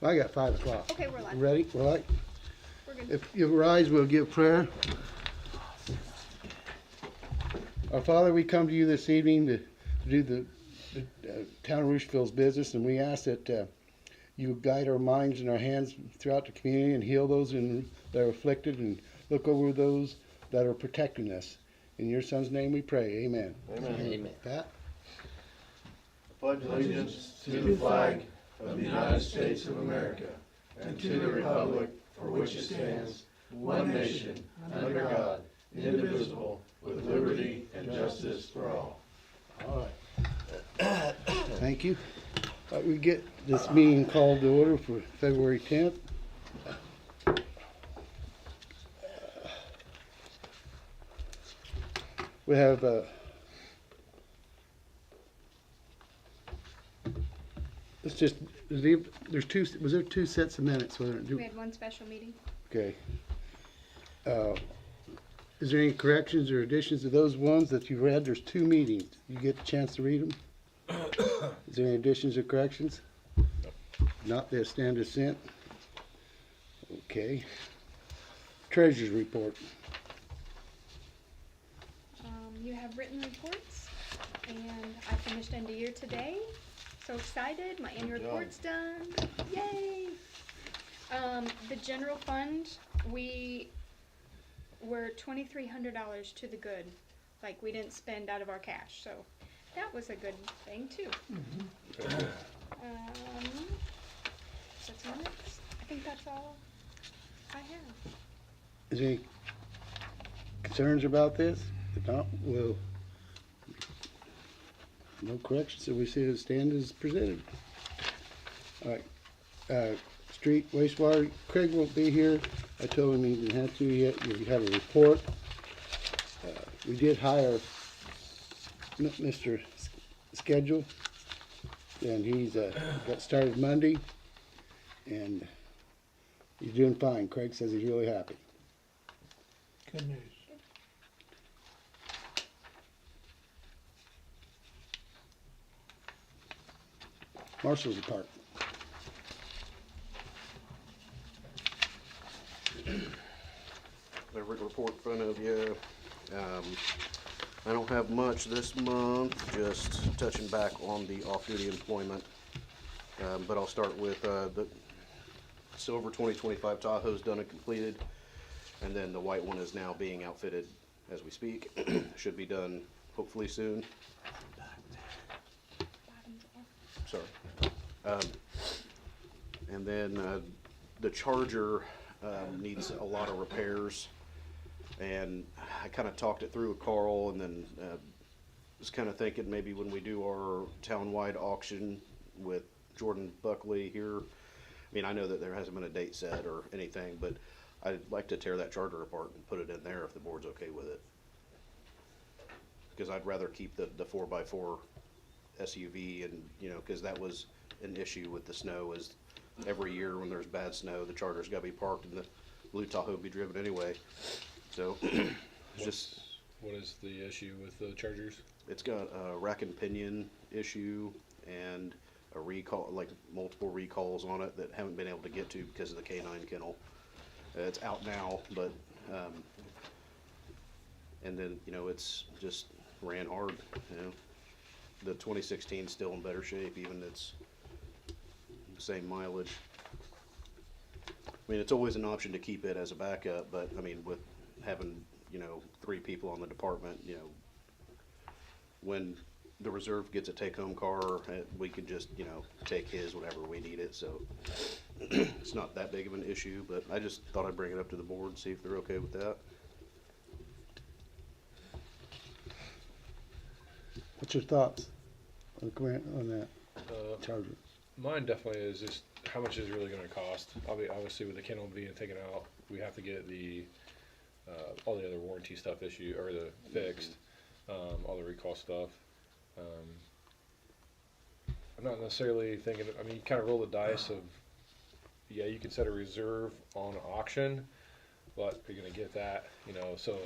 I got 5 o'clock. Okay, we're live. Ready? We're live? We're good. If you rise, we'll give prayer. Our Father, we come to you this evening to do the town of Rushville's business, and we ask that you guide our minds and our hands throughout the community and heal those that are afflicted and look over those that are protecting us. In your Son's name we pray. Amen. Amen. Amen. Pat? Pledge allegiance to the flag of the United States of America and to the republic for which it stands, one nation, under God, indivisible, with liberty and justice for all. All right. Thank you. We get this meeting called to order for February 10th. We have let's just there's two. Was there 2 sets of minutes? We had one special meeting. Okay. Is there any corrections or additions to those ones that you read? There's 2 meetings. You get a chance to read them? Is there any additions or corrections? Not, they'll stand as sent. Okay. Treasurer's report. You have written reports, and I finished end of year today. So excited! My annual Good job. report's done. Yay! The general fund, we were $2,300 to the good. Like, we didn't spend out of our cash, so that was a good thing too. That's minutes. I think that's all I have. Is there any concerns about this? If not, we'll, no corrections, so we see it stand as presented. All right, street wastewater, Craig won't be here. I told him he didn't have to yet. You have a report. We did hire Mr. Schedule, and he's got started Monday, and he's doing fine. Craig says he's really happy. Good news. Marshall's department. The report in front of you. I don't have much this month, just touching back on the off-duty employment. But I'll start with the silver 2025 Tahoe's done and completed, and then the white one is now being outfitted as we speak. Should be done hopefully soon. Sorry. And then the Charger needs a lot of repairs, and I kind of talked it through with Carl, and then was kind of thinking maybe when we do our town-wide auction with Jordan Buckley here, I mean, I know that there hasn't been a date set or anything, but I'd like to tear that Charger apart and put it in there if the board's okay with it. Because I'd rather keep the 4x4 SUV, and you know, because that was an issue with the snow, is every year when there's bad snow, the Charger's got to be parked and the blue Tahoe be driven anyway. So it's just, What is the issue with the Chargers? it's got a rack and pinion issue and a recall, like multiple recalls on it that haven't been able to get to because of the K9 kennel. It's out now, but and then you know, it's just ran hard. You know, the 2016 is still in better shape, even it's same mileage. I mean, it's always an option to keep it as a backup, but I mean, with having, you know, 3 people on the department, you know, when the reserve gets a take-home car, we can just, you know, take his whenever we need it, so it's not that big of an issue, but I just thought I'd bring it up to the board, see if they're okay with that. What's your thoughts on Grant on that Charger? Mine definitely is just how much is it really going to cost. Obviously, with the kennel being taken out, we have to get the all the other warranty stuff fixed, all the recall stuff. I'm not necessarily thinking. I mean, you kind of roll the dice of, yeah, you can set a reserve on auction, but you're going to get that, you know. So,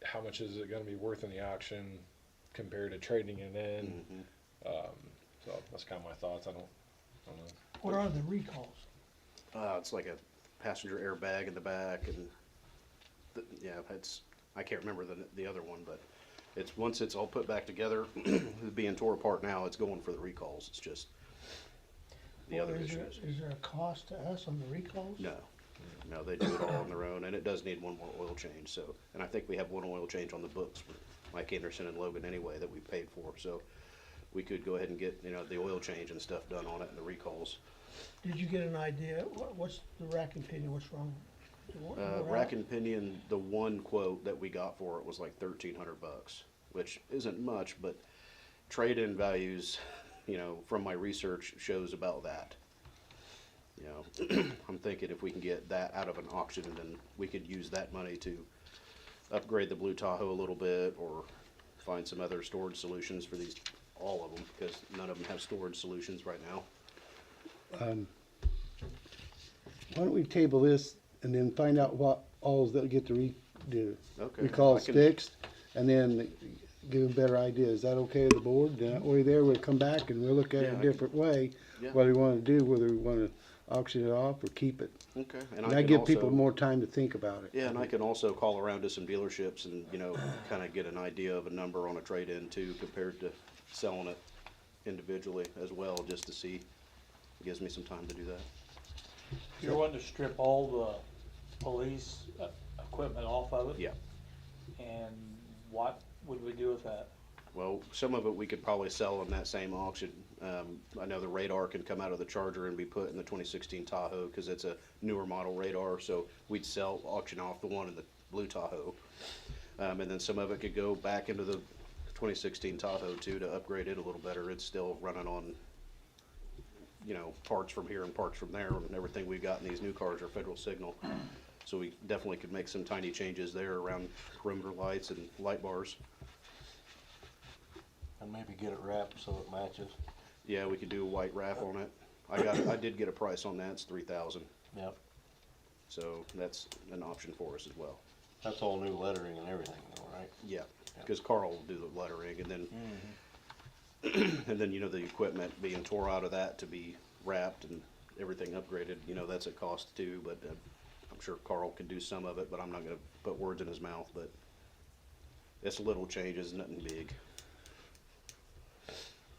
how much is it going to be worth in the auction compared to trading it in? Mm-hmm. So that's kind of my thoughts. I don't know. What are the recalls? It's like a passenger airbag in the back and, yeah, I can't remember the other one, but once it's all put back together, being tore apart now, it's going for the recalls. It's just the Well, other is there- issues. Is there a cost to us on the recalls? No, they do it all on their own, and it does need one more oil change, so, and I think we have one oil change on the books for Mike Anderson and Logan anyway that we paid for, so we could go ahead and get, the oil change and stuff done on it and the recalls. Did you get an idea, what's the rack and pinion, what's wrong? Rack and pinion, the one quote that we got for it was like $1,300, which isn't much, but trade-in values, from my research shows about that. I'm thinking if we can get that out of an auction, then we could use that money to upgrade the Blue Tahoe a little bit, or find some other storage solutions for all of them, because none of them have storage solutions right now. Why don't we table this and then find out what alls that get the Okay. recalls I can- fixed, and then give them a better idea. Is that okay with the board? Then that way there, we'll come back and we'll look at Yeah, it I a can- different way, Yeah. what we wanna do, whether we wanna auction it off or keep it. Okay. And I that can give people also- more time to think about it. Yeah, and I can also call around to some dealerships and, kind of get an idea of a number on a trade-in too, compared to selling it individually as well, just to see. It gives me some time to do that. You're wanting to strip all the police equipment off of it? Yeah. And what would we do with that? Well, some of it we could probably sell in that same auction. I know the radar can come out of the Charger and be put in the 2016 Tahoe, because it's a newer model radar, so we'd auction off the one in the Blue Tahoe. And then some of it could go back into the 2016 Tahoe too, to upgrade it a little better. It's still running on, parts from here and parts from there, and everything we've got in these new cars are Federal Signal. So we definitely could make some tiny changes there around perimeter lights and light bars. And maybe get it wrapped so it matches. Yeah, we could do a white wrap on it. I did get a price on that. It's $3,000. Yep. So that's an option for us as well. That's all new lettering and everything though, right? Yeah, because Carl will do the lettering, and then and then the equipment being tore out of that to be wrapped and everything upgraded. That's a cost too. But I'm sure Carl can do some of it. But I'm not going to put words in his mouth. But it's little changes, nothing big.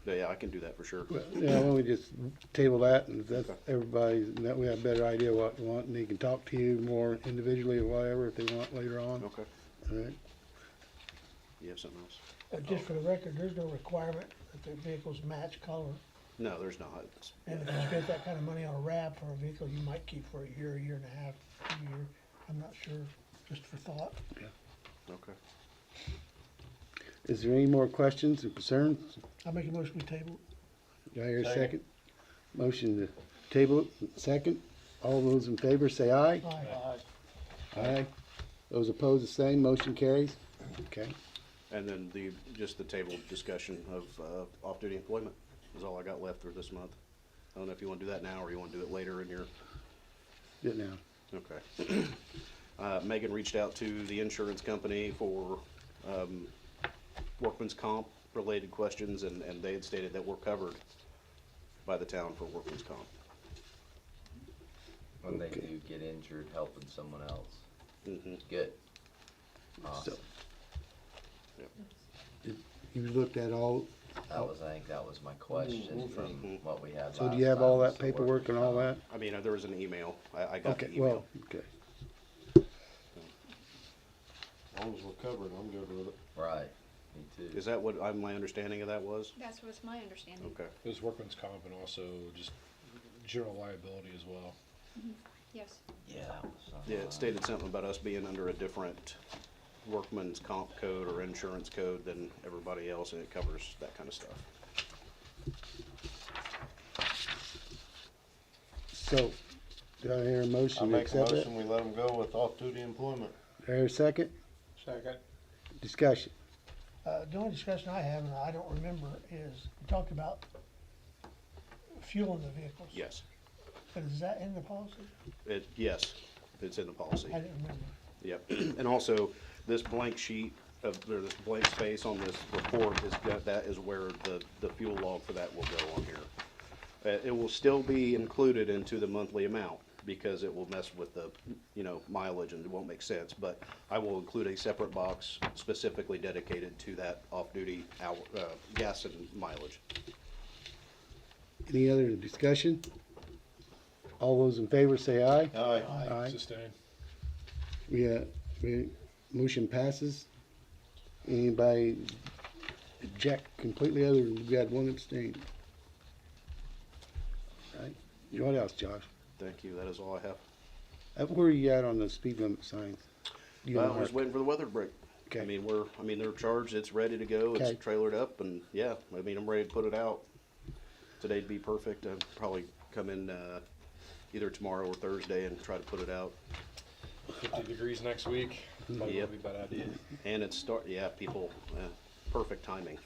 But yeah, I can do that for sure. Well, yeah, why don't we just table that, and if that's Okay. everybody, and that we have a better idea what they want, and they can talk to you more individually or whatever if they want later on. Okay. All right? You have something else? Just for the record, there's no requirement that the vehicles match color. No, there's not. And if you spent that kind of money on a wrap for a vehicle you might keep for a year and a half, 2 year, I'm not sure, just for thought. Okay. Is there any more questions or concerns? I make a motion we table. Do I hear a Second. second? Motion to table it, second. All those in favor say aye. Aye. Aye. Those opposed, the same. Motion carries. Okay. And then just the table discussion of off-duty employment is all I got left for this month. I don't know if you want to do that now or you want to do it later in your, Do it now. okay. Megan reached out to the insurance company for workman's comp related questions, and they had stated that we're covered by the town for workman's comp. When they Okay. do get injured helping someone else. Mhm. Good. So, Awesome. you looked at all, I think that was my question from what we had last so do you have all time, that was the paperwork and all that? workers' I mean, there was an email. I got the Okay, email. well, okay. As long as we're covered, I'm good with it. comp. Right, me too. Is that what my understanding of that was? That's what's my understanding. Okay. It was workman's comp and also just general liability as well. Yes. Yeah, that was Yeah, it stated something about us being under a different workman's comp code or insurance code than everybody else, and it covers that kind of stuff. So, do I hear a I motion to make a accept it? motion, we let them go with off-duty employment. Do I hear a second? Second. Discussion. The only discussion I have, and I don't remember, is we talked about fueling the vehicles. Yes. But is that in the policy? Yes, it's in the policy. I didn't remember. Yep. And also, this blank sheet or this blank space on this report that is where the fuel log for that will go on here. It will still be included into the monthly amount because it will mess with the, mileage and it won't make sense. But I will include a separate box specifically dedicated to that off-duty hour, gas and mileage. Any other discussion? All those in favor say aye. Aye. Aye. Sustain. We motion passes. Anybody object completely other than we had one abstain? Right. What else, Josh? Thank you. That is all I have. Where are you at on the speed limit signs? You Well, and I'm just Mark? waiting for the weather to break. Okay. I mean, they're charged, it's ready to go, Okay. it's trailered up, and yeah, I'm ready to put it out. Today'd be perfect. I'd probably come in, either tomorrow or Thursday and try to put it out. 50 degrees next week. Probably Yep. wouldn't be a bad idea. And people, perfect timing.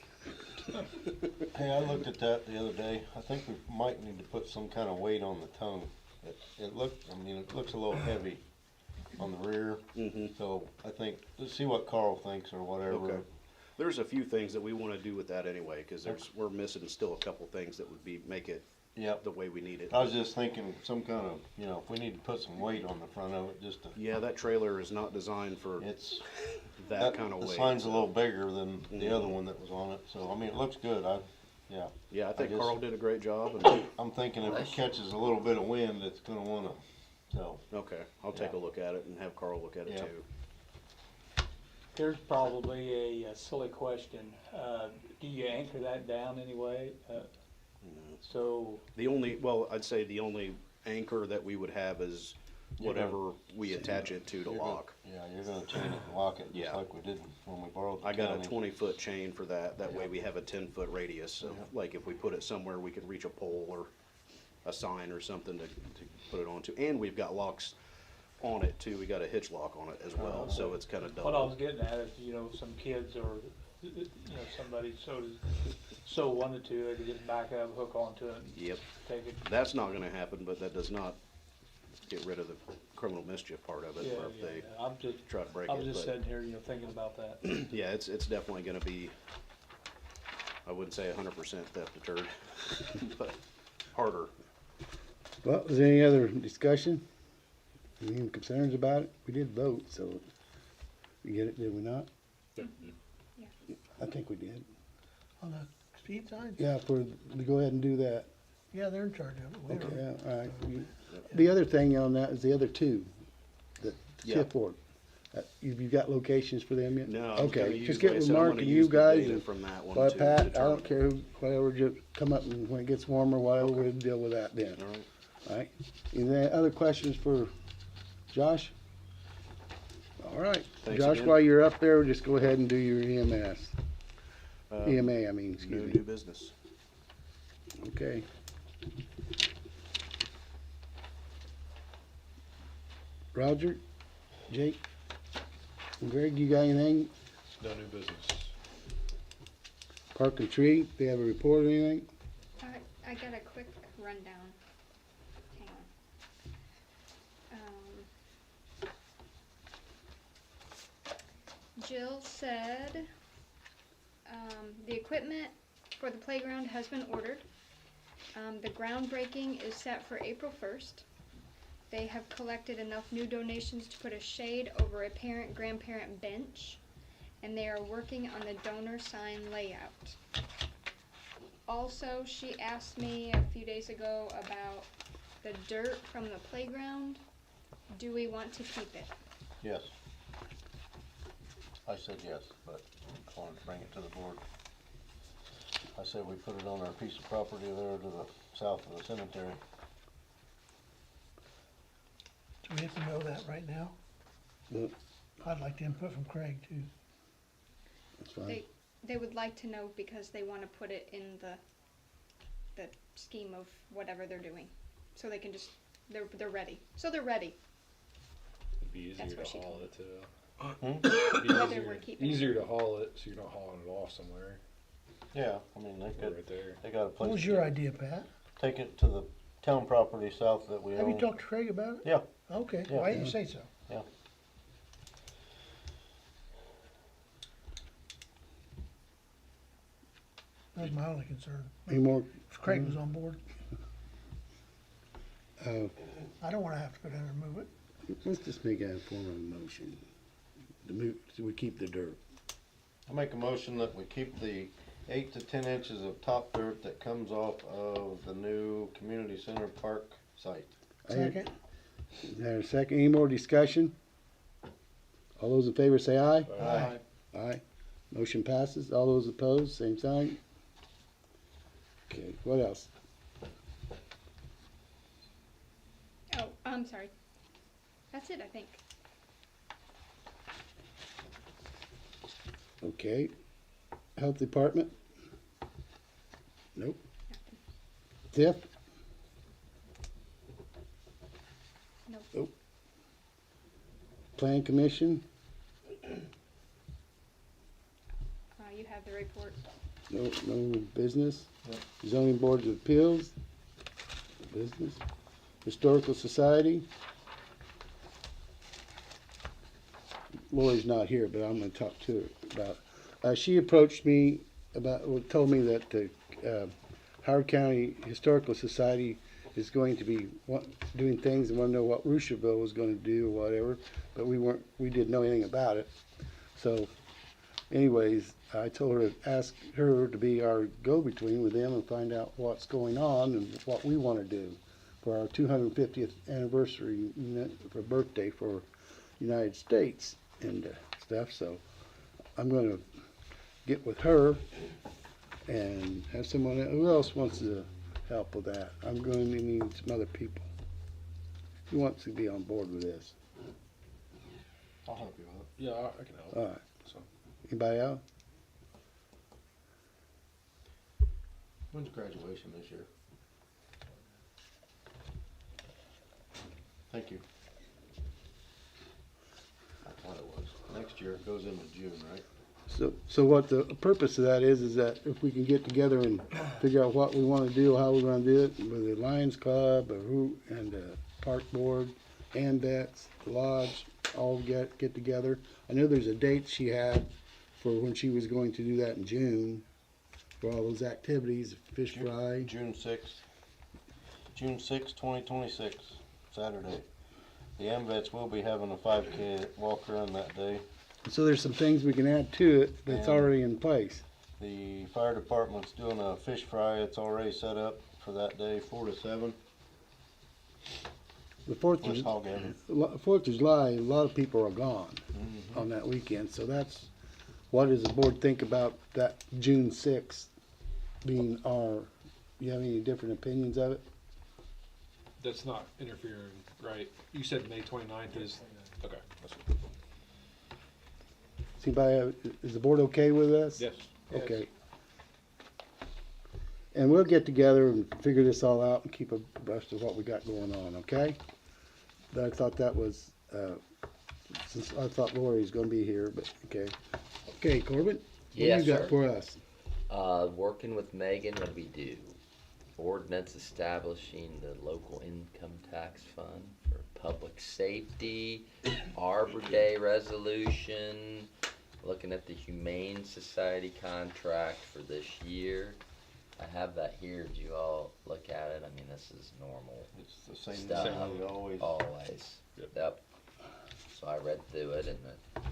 Hey, I looked at that the other day. I think we might need to put some kind of weight on the tongue. It looks a little heavy on the rear. Mhm. So I think, let's see what Carl thinks or whatever. Okay. There's a few things that we wanna do with that anyway, cause we're missing still a couple things that would make it Yep. the way we need it. I was just thinking some kind of, if we need to put some weight on the front of it, just to, Yeah, that trailer is not designed for it's, that kind of the weight. sign's a little bigger than the Mhm. other one that was on it. So, I mean, it looks good. Yeah, I think guess- Carl did a great job, and, I'm thinking if it catches a little bit of wind, it's gonna wanna, so. okay, I'll take a Yeah. look at it and have Carl look at it Yeah. too. Here's probably a silly question. Do you anchor that down anyway? So, I'd say the only anchor that we would have is You're gonna- whatever we attach it to You're gonna- lock. Yeah, you're gonna chain it and lock it, just Yeah. like we did when we borrowed the I got a county. 20-foot chain for that, that way Yeah. we have a 10-foot radius, so Yeah. like if we put it somewhere, we can reach a pole or a sign or something to put it onto. And we've got locks on it too, we got a hitch lock on it as well, so it's kinda what I was double. getting at is, some kids or, somebody so wanted to, they could just back up, hook onto it, and Yep, take it. that's not gonna happen, but that does not get rid of the criminal mischief part of it, Yeah, where if yeah, they yeah. I'm just, try to break I was it, just but. sitting here, thinking about that. Yeah, it's definitely gonna be, I wouldn't say 100% theft deterred, but harder. Well, is there any other discussion? Any concerns about it? We did vote, so we get it, did we not? Yeah. I think we did. On the speed signs? Yeah, to go ahead and do that. Yeah, they're in charge of it. We Okay, are. yeah, all right. The other thing on that is the other two, the Yeah. shift work. You got locations for them yet? No, I was gonna Okay, use, just like get I with said, I'm Mark gonna and use you the guys data and, from that one well, to Pat, I determine. don't care who, whatever, just come up and when it gets warmer, whatever, we'll deal with that then. All right. All right. Any other questions for Josh? All right. Thanks Josh, again. while you're up there, just go ahead and do your EMS. EMA, I mean, No excuse new me. business. Okay. Roger, Jake, and Greg, you got anything? No new business. Park and Tree, they have a report or anything? I got a quick rundown. Hang on. Jill said, the equipment for the playground has been ordered. The groundbreaking is set for April 1st. They have collected enough new donations to put a shade over a parent-grandparent bench, and they are working on the donor sign layout. Also, she asked me a few days ago about the dirt from the playground. Do we want to keep it? Yes. I said yes, but I wanted to bring it to the board. I said we put it on our piece of property there to the south of the cemetery. Do we have to know that right now? Well, I'd like the input from Craig too. that's fine. They would like to know because they want to put it in the scheme of whatever they're doing. So they can just, they're ready. So they're ready. It'd be That's easier what to she haul told me. it too. Hmm? It'd be Whether we're keeping it. easier to haul it, so you're not hauling it off somewhere. Yeah, I mean, Or right there. they got a place. What was to your idea, Pat? Take it to the town property south that we Have you own. talked to Craig about it? Yeah. Okay, Yeah. why didn't you say so? Yeah. That was my only concern. Any more? If Craig was on board. I don't wanna have to go down and move it. Let's just make that a form of a motion. To move, so we keep the dirt. I make a motion that we keep the 8 to 10 inches of top dirt that comes off of the new community center park site. Second, Is there a second? Any more discussion? All those in favor say aye. Aye. Aye. Motion passes. All those opposed, same sign. Okay, what else? Oh, I'm sorry. That's it, I think. Okay. Health Department? Nope. TIF? Nope. Nope. Plan Commission? You have the report. No business. Nope. Zoning Board of Appeals? Business. Historical Society? Lori's not here, but I'm gonna talk to her about, she approached me about, well, told me that the, Howard County Historical Society is going to be doing things and wanna know what Rushville was gonna do or whatever, but we didn't know anything about it. So anyways, I told her to ask her to be our go-between with them and find out what's going on and what we wanna do for our 250th anniversary, for birthday for United States and stuff. So I'm gonna get with her and have someone, who else wants to help with that? I'm going to need some other people. Who wants to be on board with this? I'll help you with Yeah, I can help. All right. So, Anybody else? it. When's graduation this year? Thank you. I thought it was. Next year it goes into June, right? So what the purpose of that is that if we can get together and figure out what we want to do, how we're going to do it, with the Lions Club, and the Park Board, and vets, the lodge, all get together. I know there's a date she had for when she was going to do that in June, for all those activities, fish fry. June 6th. June 6th, 2026, Saturday. The AMVETS will be having a 5K walk around that day. So there's some things we can add to it that's And- already in place. The fire department's doing a fish fry. It's already set up for that day, 4 to 7. The Fourth West of Hog Avenue. July, a lot of people are gone on that weekend, so what does the board think about that June 6th being you have any different opinions of it? that's not interfering, right? You said May 29th is, okay. That's good. Is the board okay with this? Yes. Okay. And we'll get together and figure this all out and keep abreast of what we got going on, okay? But I thought that was, since I thought Lori was gonna be here, but, okay. Okay, Corbin? Yes, What do you got sir. for us? Working with Megan, what do we do? Ordinance establishing the local income tax fund for public safety, Arbor Day resolution, looking at the Humane Society contract for this year. I have that here, did you all look at it? I mean, this is normal, It's the same Stuff. thing we always. always. Yep. So I read through it and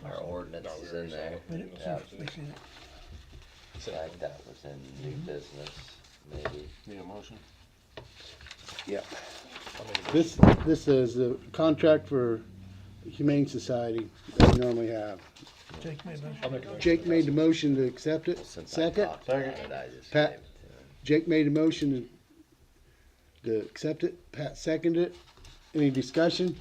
our ordinance is in there. Yeah, fixing it. in fact, that was in new business, maybe. Need a motion? Yeah. I'll make a motion. This is the contract for Humane Society that we normally have. Jake made a motion. I'll make a motion. Jake made the motion to accept it. Since I Second? talked about it, I just Pat? gave it to him. Jake made a motion to accept it. Pat seconded it. Any discussion?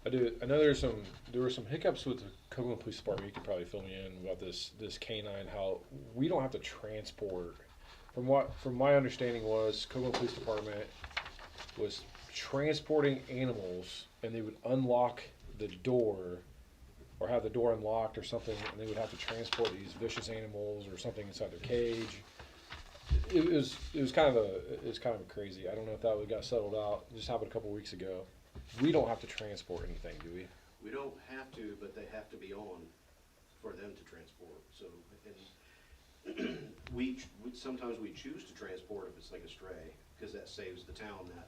I know there were some hiccups with the Copeland Police Department. You could probably fill me in about this canine, how we don't have to transport. From my understanding was Copeland Police Department was transporting animals and they would unlock the door or have the door unlocked or something, and they would have to transport these vicious animals or something inside their cage. It was kind of crazy. I don't know if that got settled out. It just happened a couple weeks ago. We don't have to transport anything, do we? We don't have to, but they have to be on for them to transport, so, and sometimes we choose to transport if it's like a stray, because that saves the town that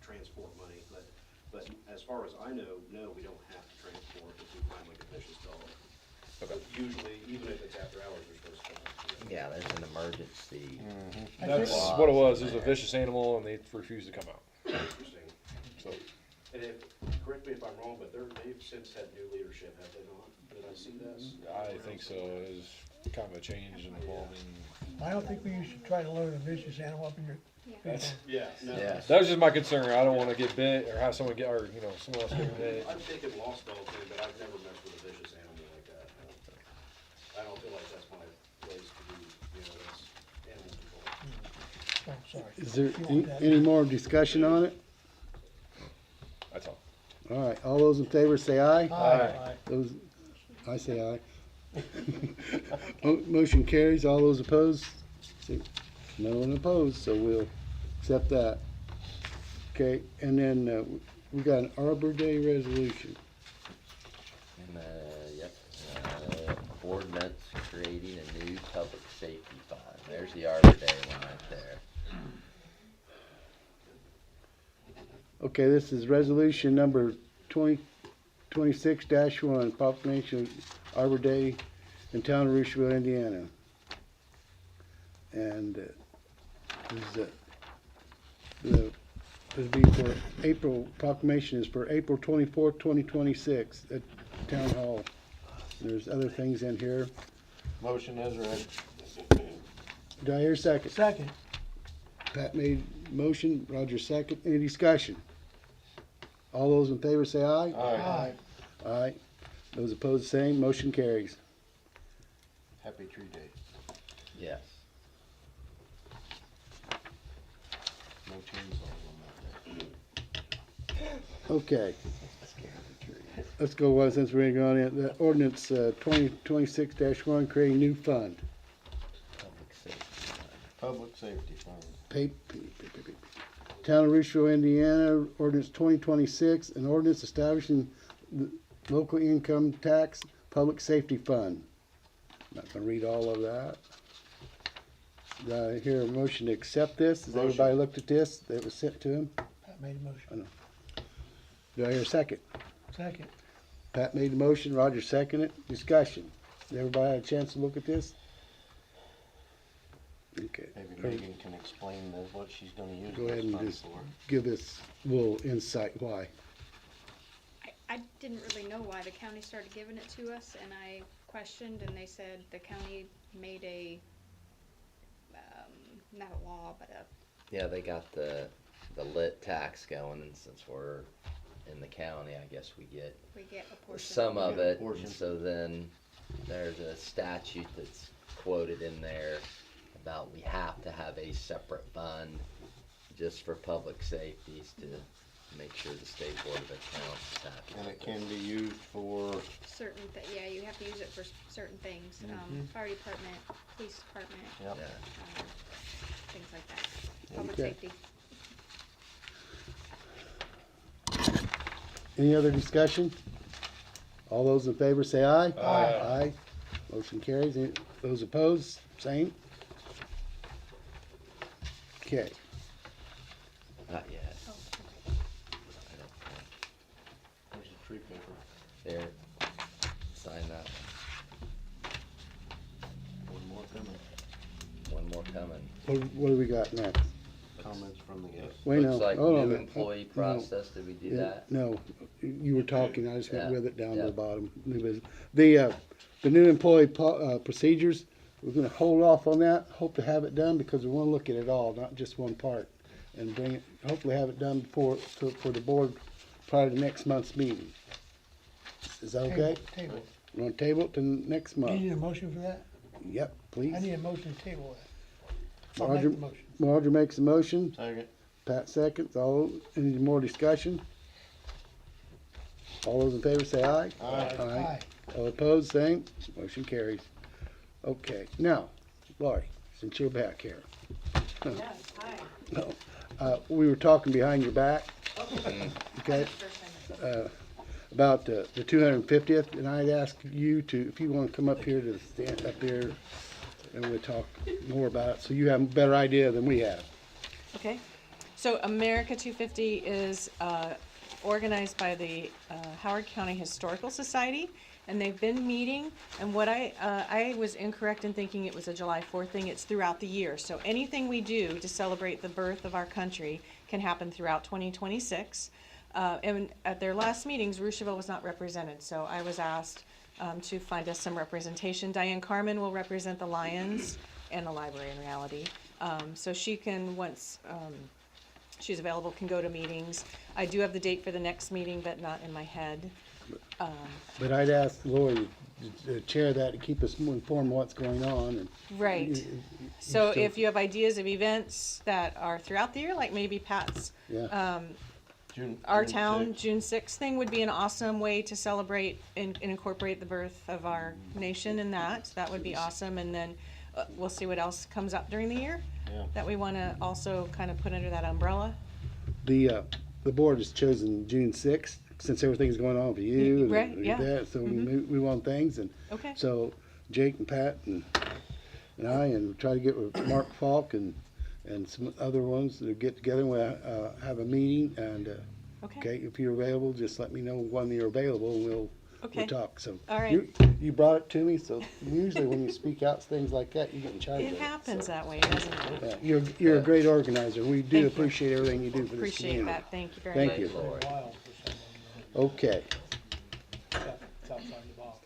transport money, but as far as I know, no, we don't have to transport if we find like a vicious dog. Okay. Usually, even if it's after hours, we're supposed to come out. Yeah, there's an emergency. I That's think- what it was. It was a vicious animal, and they refused to come out. Interesting. So And if, correct me if I'm wrong, but they've since had new leadership, have they not? Did I see this? I think so. It was kind of a change involving. I don't think we should try to load a vicious animal up in your Yeah. That's, Yeah, no. Yeah. that was just my concern. I don't want to get bit or have someone get, or someone else get bit. I've taken lost dogs in, but I've never messed with a vicious animal like that. I don't feel like that's my place to be, that's animal control. Oh, sorry. Is there You want that? any more discussion on it? That's all. All right, all those in favor say aye. Aye. Those, I say aye. Motion carries. All those opposed? See, no one opposed, so we'll accept that. Okay, and then we got an Arbor Day resolution. And, yep, ordinance creating a new public safety fund. There's the Arbor Day one right there. Okay, this is resolution number 2026-1, proclamation of Arbor Day in town of Rushville, Indiana. And this be for April, proclamation is for April 24th, 2026 at Town Hall. There's other things in here. Motion is read. Do I hear a second? Second. Pat made motion, Roger second. Any discussion? All those in favor say aye. Aye. Aye. Those opposed, same. Motion carries. Happy Tree Day. Yes. No chainsaws on that day. Okay. Let's go, since we're going in, the ordinance 2026-1, creating new fund. Public safety fund. Public Safety Fund. Town of Rushville, Indiana, ordinance 2026, an ordinance establishing the local income tax public safety fund. Not gonna read all of that. Do I hear a motion to accept this? Has everybody looked at this that was sent to him? Pat made a motion. Do I hear a second? Second. Pat made the motion, Roger seconded it. Discussion. Has everybody had a chance to look at this? Okay. Maybe Megan can explain what she's gonna use Go ahead those and funds just for. give us a little insight why. I didn't really know why the county started giving it to us, and I questioned, and they said the county made a, not a law, but a, Yeah, they got the lit tax going, and since we're in the county, I guess we get we get a portion. some of Yeah, a it. portion. And so then there's a statute that's quoted in there about we have to have a separate fund just for public safeties to make sure the state board of accounts is happy. And with it can be used for, Certain, yeah, you have to use it for certain things, fire department, police department, yep. Yeah. things like that, public Okay. safety. Any other discussion? All those in favor say aye. Aye. Aye. Motion carries. Any- Those opposed, same. Okay. Not yet. Oh, I don't think. There's a tree paper. There, sign that One more coming. one. One more coming. What do we got next? Comments from the guests. Wait, no. Looks like hold on a new minute. employee No. process. Did we do Yeah, that? No, you were talking, I just went Yeah, with it down to yeah. the bottom. New business. The new employee procedures, we're gonna hold off on that, hope to have it done, because we wanna look at it all, not just one part. And bring it, hopefully have it done for the board prior to next month's meeting. Is that okay? Table. You wanna table it to next Do you month? need a motion for that? Yep, please. I need a motion to table that. I'll make Roger, the motion. Roger makes a motion, Second. Pat seconds, any more discussion? All those in favor say aye. Aye. Aye. All opposed, same. Motion carries. Okay, now, Laurie, since you're back here. Yes, hi. No, we were talking behind your back, okay, about the 250th, and I'd ask you to, if you want to come up here to stand up here, and we'll talk more about it, so you have a better idea than we have. Okay. So America 250 is organized by the Howard County Historical Society, and they've been meeting. And what I was incorrect in thinking it was a July 4th thing. It's throughout the year. So anything we do to celebrate the birth of our country can happen throughout 2026. And at their last meetings, Roosevelt was not represented, so I was asked to find us some representation. Diane Carmen will represent the Lions and the library in reality. So she can, once she's available, can go to meetings. I do have the date for the next meeting, but not in my head. But I'd ask Lori to chair that to keep us more informed what's going on and. Right. So if you have ideas of events that are throughout the year, like maybe Pat's, Yeah, our town, June 6th thing would be an awesome way to celebrate and incorporate the birth of our nation in that. That would be awesome. And then we'll see what else comes up during the year that we want to also kind of put under that umbrella. the board has chosen June 6th, since everything's going on for you. Right, and yeah. that, so we move on things, and Okay. so Jake and Pat and I, and try to get with Mark Falk and some other ones to get together, and we'll have a meeting, and okay, if you're available, just let me know when you're available, and we'll talk. So All right. you brought it to me, so usually when you speak out things like that, you get in charge of It it. happens that way, doesn't it? Yeah, you're a great organizer. We do Thank you. appreciate everything you do for this Appreciate community. that. Thank you very Thank much. you. For a while for someone Okay. that's outside the box.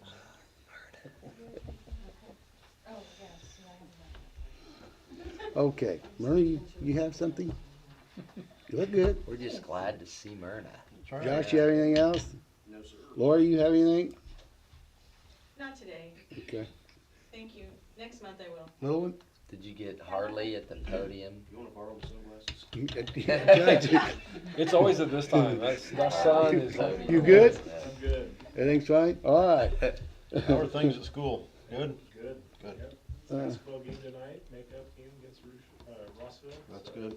Okay, Myrna, you have something? You look good. We're just glad to see Myrna. Josh, you have anything else? No, sir. Lori, you have anything? Not today. Okay. Thank you. Next month I will. Little one? Did you get Harley at the podium? You wanna borrow the sunglasses? It's always at this time. That sun is like. You good? I'm good. Everything's fine? All right. How are things at school? Good? Good. Good. Yep. Uh, Basketball game tonight, makeup game against Rossville. That's good.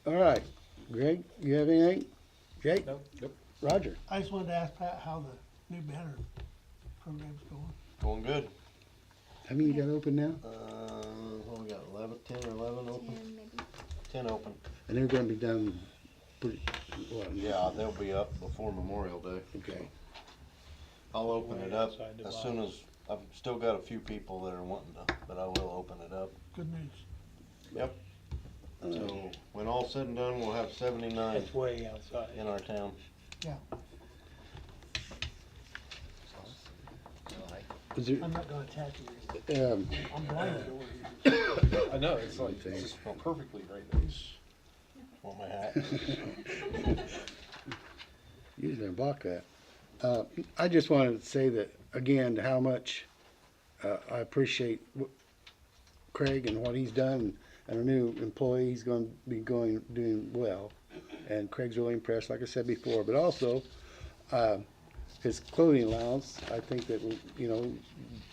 All right. Greg, you have anything? Jake? Nope. Roger? I just wanted to ask Pat how the new banner program's going. Going good. How many you got open now? What we got, 10 or 11 open? 10 maybe. 10 open. And they're gonna be done pretty, well, Yeah, they'll be up before Memorial Day. okay. I'll open it up Outside the as box. soon as, I've still got a few people that are wanting to, but I will open it up. Good news. Yep. So, when all's said and done, we'll have 79 It's way outside. in our town. Yeah, Is there, I'm not gonna attack you. I'm blinded over here. I know, it's like, it's just perfectly right there. Want my hat? usually I block that. I just wanted to say that, again, how much I appreciate Craig and what he's done, and our new employee, he's gonna be doing well. And Craig's really impressed, like I said before, but also, his clothing allowance, I think that,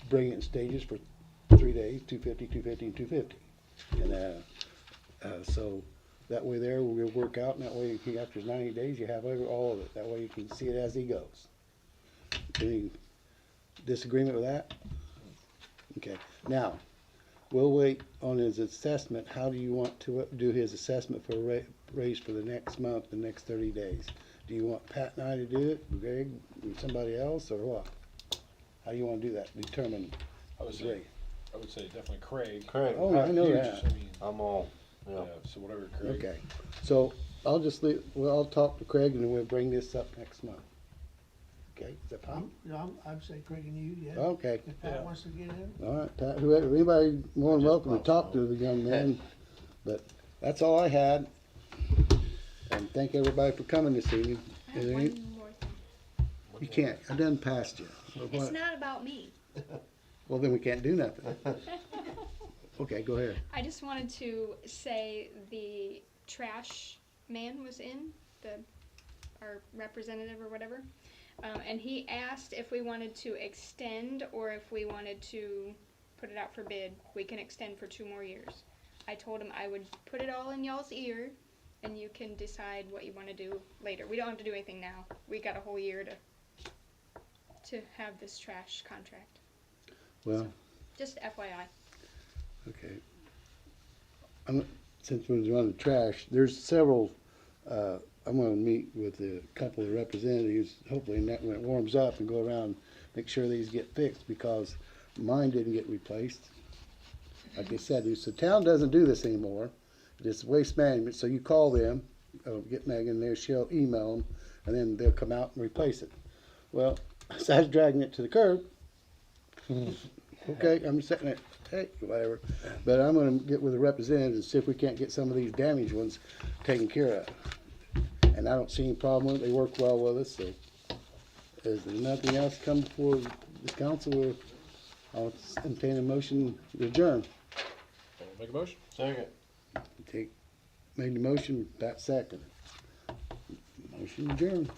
bring it in stages for 3 days, 250, 250, and 250. And, so that way there, we'll work out, and that way, after 90 days, you have all of it. That way you can see it as he goes. Any disagreement with that? Okay, now, we'll wait on his assessment. How do you want to do his assessment for a raise for the next month, the next 30 days? Do you want Pat and I to do it, Greg, and somebody else, or what? How do you wanna do that, determine I would his say, rate? I would say definitely Craig. Craig, Oh, I know You that. just- I mean, I'm all, yeah, yeah. so whatever Craig. Okay, so I'll just leave, well, I'll talk to Craig and then we'll bring this up next month. Okay, is that fine? I'd say Craig and you, yeah. Okay, If Pat wants to get in. all right, Pat, whoever, anybody more than welcome to talk to the young man, but that's all I had. And thank everybody for coming this evening. I Is have there any, one more thing. you can't, I done passed you. But It's what? not about me. Well, then we can't do nothing. Okay, go ahead. I just wanted to say the trash man was in, our representative or whatever, and he asked if we wanted to extend or if we wanted to put it out for bid. We can extend for 2 more years. I told him I would put it all in y'all's ear, and you can decide what you want to do later. We don't have to do anything now. We got a whole year to have this trash contract. Well, Just FYI. okay. since we're on the trash, there's several, I'm gonna meet with a couple of representatives, hopefully when it warms up, and go around, make sure these get fixed, because mine didn't get replaced. Like I said, the town doesn't do this anymore, it's waste management, so you call them, get Megan there, she'll email them, and then they'll come out and replace it. Well, so I was dragging it to the curb. Okay, I'm sitting there, hey, whatever. But I'm gonna get with the representatives and see if we can't get some of these damaged ones taken care of. And I don't see any problem with it, they work well with us, so. Is there nothing else come before the council? I'll entertain a motion to adjourn. I'll make a motion. Second. Made the motion, Pat second. Motion adjourned.